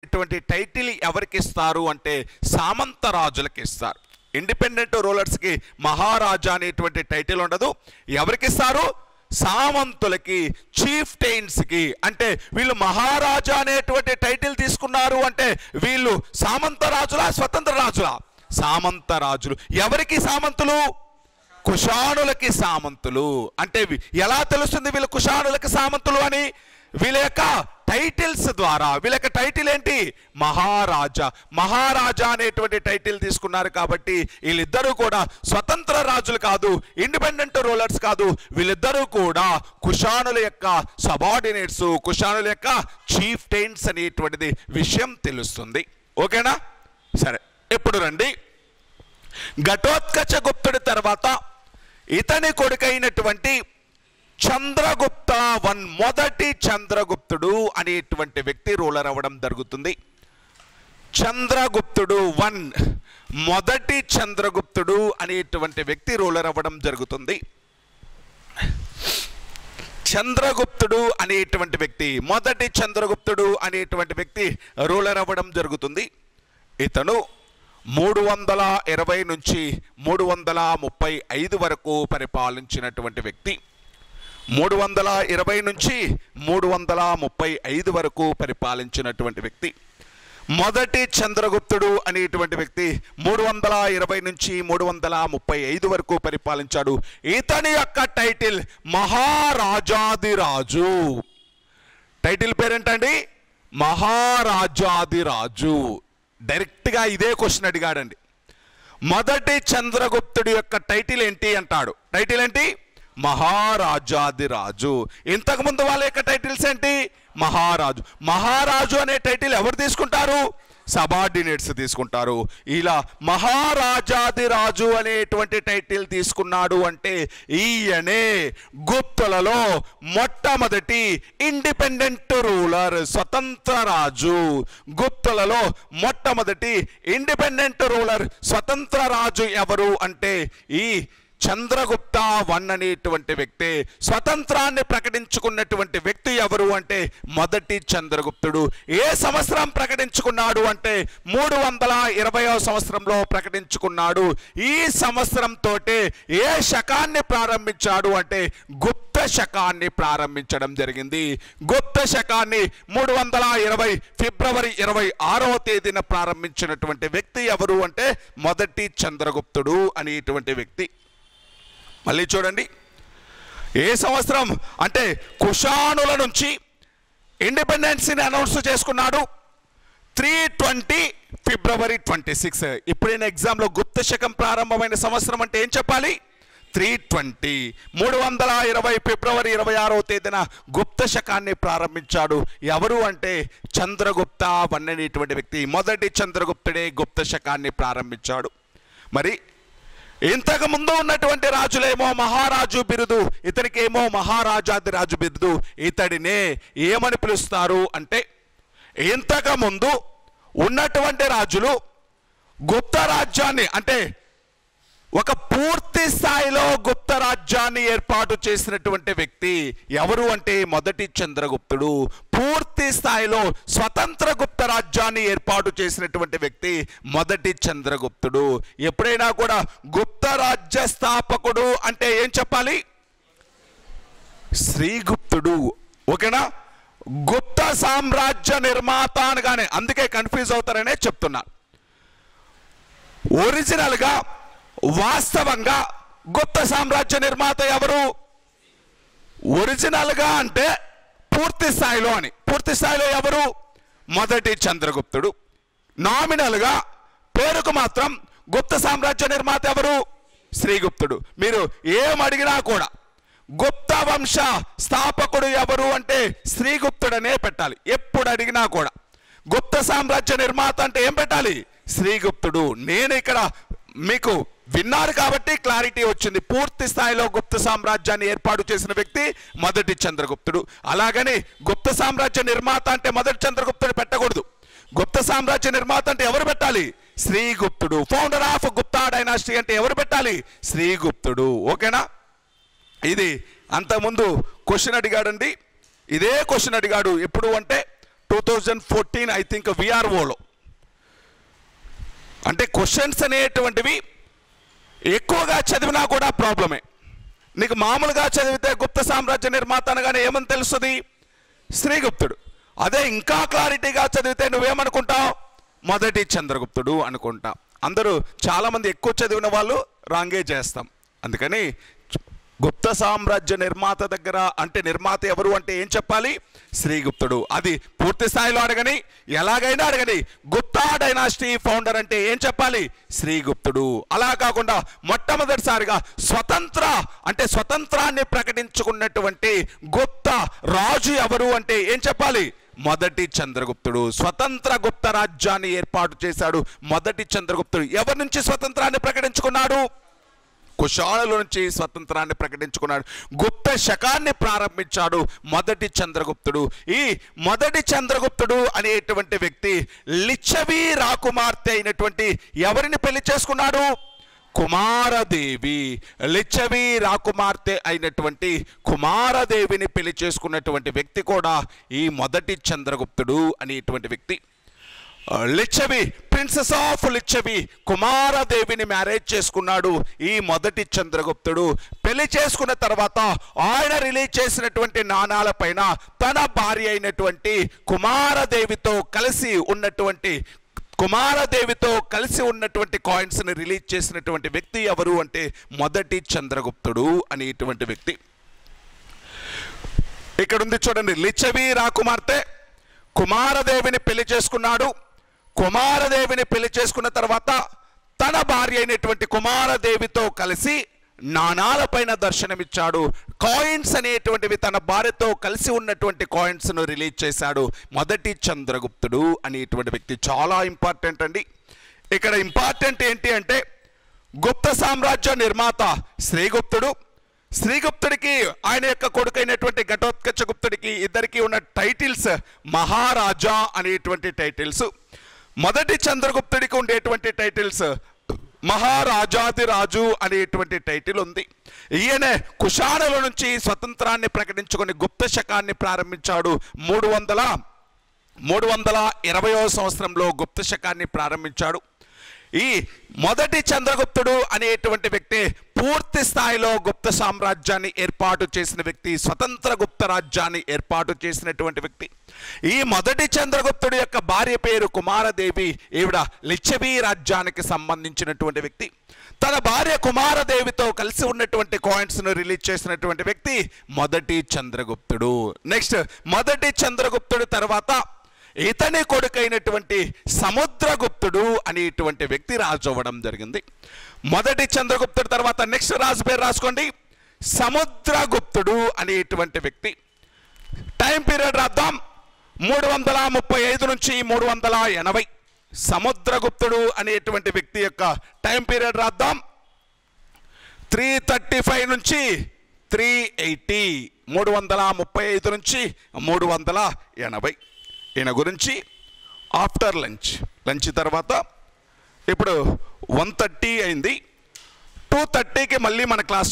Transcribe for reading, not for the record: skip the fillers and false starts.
ఇటువంటి టైటిల్ ఎవరికి ఇస్తారు అంటే సామంత రాజులకు ఇస్తారు. ఇండిపెండెంట్ రూలర్స్కి మహారాజా అనేటువంటి టైటిల్ ఉండదు. ఎవరికి ఇస్తారు? సామంతులకి, చీఫ్ టైన్స్కి. అంటే వీళ్ళు మహారాజా అనేటువంటి టైటిల్ తీసుకున్నారు అంటే వీళ్ళు సామంత రాజులా, స్వతంత్ర రాజులా? సామంత రాజులు. ఎవరికి సామంతులు? కుషాణులకి సామంతులు. అంటే ఎలా తెలుస్తుంది వీళ్ళు కుషాణులకి సామంతులు అని? వీళ్ళ యొక్క టైటిల్స్ ద్వారా. వీళ్ళ యొక్క టైటిల్ ఏంటి? మహారాజా. మహారాజా అనేటువంటి టైటిల్ తీసుకున్నారు కాబట్టి వీళ్ళిద్దరూ కూడా స్వతంత్ర రాజులు కాదు, ఇండిపెండెంట్ రూలర్స్ కాదు. వీళ్ళిద్దరూ కూడా కుషాణుల యొక్క సబార్డినేట్స్, కుషాణుల యొక్క చీఫ్ టైన్స్ అనేటువంటిది విషయం తెలుస్తుంది. ఓకేనా? సరే, ఇప్పుడు రండి. ఘటోత్కచ గుప్తుడి తర్వాత ఇతని కొడుకైనటువంటి చంద్రగుప్త వన్, మొదటి చంద్రగుప్తుడు అనేటువంటి వ్యక్తి రూలర్ అవ్వడం జరుగుతుంది. చంద్రగుప్తుడు వన్, మొదటి చంద్రగుప్తుడు అనేటువంటి వ్యక్తి రూలర్ అవ్వడం జరుగుతుంది. చంద్రగుప్తుడు అనేటువంటి వ్యక్తి, మొదటి చంద్రగుప్తుడు అనేటువంటి వ్యక్తి రూలర్ అవ్వడం జరుగుతుంది. ఇతను 320 నుంచి 335 వరకు పరిపాలించినటువంటి వ్యక్తి. 320 నుంచి 335 వరకు పరిపాలించినటువంటి వ్యక్తి. మొదటి చంద్రగుప్తుడు అనేటువంటి వ్యక్తి 320 నుంచి 335 వరకు పరిపాలించాడు. ఇతని యొక్క టైటిల్ మహారాజాదిరాజు. టైటిల్ పేరేంటండి? మహారాజాదిరాజు. డైరెక్ట్గా ఇదే క్వశ్చన్ అడిగాడండి. మొదటి చంద్రగుప్తుడి యొక్క టైటిల్ ఏంటి అంటాడు. టైటిల్ ఏంటి? మహారాజాదిరాజు. ఇంతకుముందు వాళ్ళ యొక్క టైటిల్స్ ఏంటి? మహారాజు. మహారాజు అనే టైటిల్ ఎవరు తీసుకుంటారు? సబార్డినేట్స్ తీసుకుంటారు. ఇలా మహారాజాదిరాజు అనేటువంటి టైటిల్ తీసుకున్నాడు అంటే ఈయనే గుప్తులలో మొట్టమొదటి ఇండిపెండెంట్ రూలర్, స్వతంత్ర రాజు. గుప్తులలో మొట్టమొదటి ఇండిపెండెంట్ రూలర్, స్వతంత్ర రాజు ఎవరు అంటే ఈ చంద్రగుప్త వన్ అనేటువంటి వ్యక్తి. స్వతంత్రాన్ని ప్రకటించుకున్నటువంటి వ్యక్తి ఎవరు అంటే మొదటి చంద్రగుప్తుడు. ఏ సంవత్సరం ప్రకటించుకున్నాడు అంటే 320వ సంవత్సరంలో ప్రకటించుకున్నాడు. ఈ సంవత్సరంతో ఏ శకాన్ని ప్రారంభించాడు అంటే గుప్త శకాన్ని ప్రారంభించడం జరిగింది. గుప్త శకాన్ని 320 ఫిబ్రవరి 26వ తేదీన ప్రారంభించినటువంటి వ్యక్తి ఎవరు అంటే మొదటి చంద్రగుప్తుడు అనేటువంటి వ్యక్తి. మళ్ళీ చూడండి, ఏ సంవత్సరం అంటే కుషాణుల నుంచి ఇండిపెండెన్సీని అనౌన్స్ చేసుకున్నాడు 320 ఫిబ్రవరి 26. ఇప్పుడైనా ఎగ్జామ్లో గుప్త శకం ప్రారంభమైన సంవత్సరం అంటే ఏం చెప్పాలి? 320. 320 ఫిబ్రవరి 26వ తేదీన గుప్త శకాన్ని ప్రారంభించాడు. ఎవరు అంటే చంద్రగుప్త వన్ అనేటువంటి వ్యక్తి. మొదటి చంద్రగుప్తుడే గుప్త శకాన్ని ప్రారంభించాడు. మరి ఇంతకు ముందు ఉన్నటువంటి రాజులేమో మహారాజు బిరుదు, ఇతనికేమో మహారాజాది రాజు బిరుదు. ఇతడినే ఏమని పిలుస్తారు అంటే ఇంతకు ముందు ఉన్నటువంటి రాజులు గుప్త రాజ్యాన్ని, అంటే ఒక పూర్తి స్థాయిలో గుప్త రాజ్యాన్ని ఏర్పాటు చేసినటువంటి వ్యక్తి ఎవరు అంటే మొదటి చంద్రగుప్తుడు. పూర్తి స్థాయిలో స్వతంత్ర గుప్త రాజ్యాన్ని ఏర్పాటు చేసినటువంటి వ్యక్తి మొదటి చంద్రగుప్తుడు. ఎప్పుడైనా కూడా గుప్త రాజ్య స్థాపకుడు అంటే ఏం చెప్పాలి? శ్రీగుప్తుడు. ఓకేనా? గుప్త సామ్రాజ్య నిర్మాత అనగానే అందుకే కన్ఫ్యూజ్ అవుతారనే చెప్తున్నా. ఒరిజినల్గా వాస్తవంగా గుప్త సామ్రాజ్య నిర్మాత ఎవరు? ఒరిజినల్గా అంటే పూర్తి స్థాయిలో అని. పూర్తి స్థాయిలో ఎవరు? మొదటి చంద్రగుప్తుడు. నామినల్గా పేరుకు మాత్రం గుప్త సామ్రాజ్య నిర్మాత ఎవరు? శ్రీగుప్తుడు. మీరు ఏం అడిగినా కూడా గుప్త వంశ స్థాపకుడు ఎవరు అంటే శ్రీగుప్తుడనే పెట్టాలి. ఎప్పుడు అడిగినా కూడా గుప్త సామ్రాజ్య నిర్మాత అంటే ఏం పెట్టాలి? శ్రీగుప్తుడు. నేను ఇక్కడ మీకు విన్నారు కాబట్టి క్లారిటీ వచ్చింది. పూర్తి స్థాయిలో గుప్త సామ్రాజ్యాన్ని ఏర్పాటు చేసిన వ్యక్తి మొదటి చంద్రగుప్తుడు. అలాగని గుప్త సామ్రాజ్య నిర్మాత అంటే మొదటి చంద్రగుప్తుడు పెట్టకూడదు. గుప్త సామ్రాజ్య నిర్మాత అంటే ఎవరు పెట్టాలి? శ్రీగుప్తుడు. ఫౌండర్ ఆఫ్ గుప్తా డైనాసిటీ అంటే ఎవరు పెట్టాలి? శ్రీగుప్తుడు. ఓకేనా? ఇది అంతకుముందు క్వశ్చన్ అడిగాడండి. ఇదే క్వశ్చన్ అడిగాడు. ఎప్పుడు అంటే 2014 ఐ థింక్ విఆర్ఓలో. అంటే క్వశ్చన్స్ అనేటువంటివి ఎక్కువగా చదివినా కూడా ప్రాబ్లమే. నీకు మామూలుగా చదివితే గుప్త సామ్రాజ్య నిర్మాత అనగానే ఏమని తెలుస్తుంది? శ్రీగుప్తుడు. అదే ఇంకా క్లారిటీగా చదివితే నువ్వేమనుకుంటావు? మొదటి చంద్రగుప్తుడు అనుకుంటా. అందరూ చాలామంది ఎక్కువ చదివిన వాళ్ళు రాంగే చేస్తాం. అందుకని గుప్త సామ్రాజ్య నిర్మాత దగ్గర అంటే నిర్మాత ఎవరు అంటే ఏం చెప్పాలి? శ్రీగుప్తుడు. అది పూర్తి స్థాయిలో అడగని, ఎలాగైనా అడగని, గుప్తా డైనాసిటీ ఫౌండర్ అంటే ఏం చెప్పాలి? శ్రీగుప్తుడు. అలా కాకుండా మొట్టమొదటిసారిగా స్వతంత్రాన్ని ప్రకటించుకున్నటువంటి గుప్త రాజు ఎవరు అంటే ఏం చెప్పాలి? మొదటి చంద్రగుప్తుడు. స్వతంత్ర గుప్త రాజ్యాన్ని ఏర్పాటు చేశాడు మొదటి చంద్రగుప్తుడు. ఎవరి నుంచి స్వతంత్రాన్ని ప్రకటించుకున్నాడు? కుషాణుల నుంచి స్వతంత్రాన్ని ప్రకటించుకున్నాడు. గుప్త శకాన్ని ప్రారంభించాడు మొదటి చంద్రగుప్తుడు. ఈ మొదటి చంద్రగుప్తుడు అనేటువంటి వ్యక్తి లిచ్చవి రాకుమార్తె అయినటువంటి ఎవరిని పెళ్లి చేసుకున్నాడు? కుమారదేవి. లిచ్చవి రాకుమార్తె అయినటువంటి కుమారదేవిని పెళ్లి చేసుకున్నటువంటి వ్యక్తి కూడా ఈ మొదటి చంద్రగుప్తుడు అనేటువంటి వ్యక్తి. Lichchavi, princess of Lichchavi కుమారదేవిని marriage చేసుకున్నాడు ఈ మొదటి చంద్రగుప్తుడు. పెళ్లి చేసుకున్న తర్వాత ఆయన రిలీజ్ చేసినటువంటి నాణాల పైన తన భార్య అయినటువంటి కుమారదేవితో కలిసి ఉన్నటువంటి కాయిన్స్ని రిలీజ్ చేసినటువంటి వ్యక్తి ఎవరు అంటే మొదటి చంద్రగుప్తుడు అనేటువంటి వ్యక్తి. ఇక్కడ ఉంది చూడండి. లిచ్చవి రాకుమార్తె కుమారదేవిని పెళ్లి చేసుకున్నాడు. కుమారదేవిని పెళ్లి చేసుకున్న తర్వాత తన భార్య అయినటువంటి కుమారదేవితో కలిసి నాణాలపైన దర్శనమిచ్చాడు. కాయిన్స్ అనేటువంటివి తన భార్యతో కలిసి ఉన్నటువంటి కాయిన్స్ను రిలీజ్ చేశాడు మొదటి చంద్రగుప్తుడు అనేటువంటి వ్యక్తి. చాలా ఇంపార్టెంట్ అండి. ఇక్కడ ఇంపార్టెంట్ ఏంటి అంటే గుప్త సామ్రాజ్య నిర్మాత శ్రీగుప్తుడు. శ్రీగుప్తుడికి ఆయన యొక్క కొడుకైనటువంటి ఘటోత్కచగుప్తుడికి ఇద్దరికి ఉన్న టైటిల్స్ మహారాజా అనేటువంటి టైటిల్స్. మొదటి చంద్రగుప్తుడికి ఉండేటువంటి టైటిల్స్ మహారాజాదిరాజు అనేటువంటి టైటిల్ ఉంది. ఈయన కుషాణుల నుంచి స్వతంత్రాన్ని ప్రకటించుకొని గుప్త శకాన్ని ప్రారంభించాడు. 320వ సంవత్సరంలో గుప్త శకాన్ని ప్రారంభించాడు. ఈ మొదటి చంద్రగుప్తుడు అనేటువంటి వ్యక్తి పూర్తి స్థాయిలో గుప్త సామ్రాజ్యాన్ని ఏర్పాటు చేసిన వ్యక్తి, స్వతంత్ర గుప్త రాజ్యాన్ని ఏర్పాటు చేసినటువంటి వ్యక్తి. ఈ మొదటి చంద్రగుప్తుడి యొక్క భార్య పేరు కుమారదేవి. ఈవిడ లిచ్చవి రాజ్యానికి సంబంధించినటువంటి వ్యక్తి. తన భార్య కుమారదేవితో కలిసి ఉన్నటువంటి కాయిన్స్ను రిలీజ్ చేసినటువంటి వ్యక్తి మొదటి చంద్రగుప్తుడు. నెక్స్ట్ మొదటి చంద్రగుప్తుడు తర్వాత ఇతని కొడుకైనటువంటి సముద్రగుప్తుడు అనేటువంటి వ్యక్తి రాజు అవ్వడం జరిగింది. మొదటి చంద్రగుప్తుడు తర్వాత నెక్స్ట్ రాజు పేరు రాసుకోండి, సముద్రగుప్తుడు అనేటువంటి వ్యక్తి. టైం పీరియడ్ రాద్దాం, 335 నుంచి 380. సముద్రగుప్తుడు అనేటువంటి వ్యక్తి యొక్క టైం పీరియడ్ రాద్దాం, 335 నుంచి 380. 335 నుంచి 380. ఈయన గురించి ఆఫ్టర్ లంచ్ తర్వాత ఇప్పుడు 1:30 అయింది. 2:30కి మళ్ళీ మన క్లాస్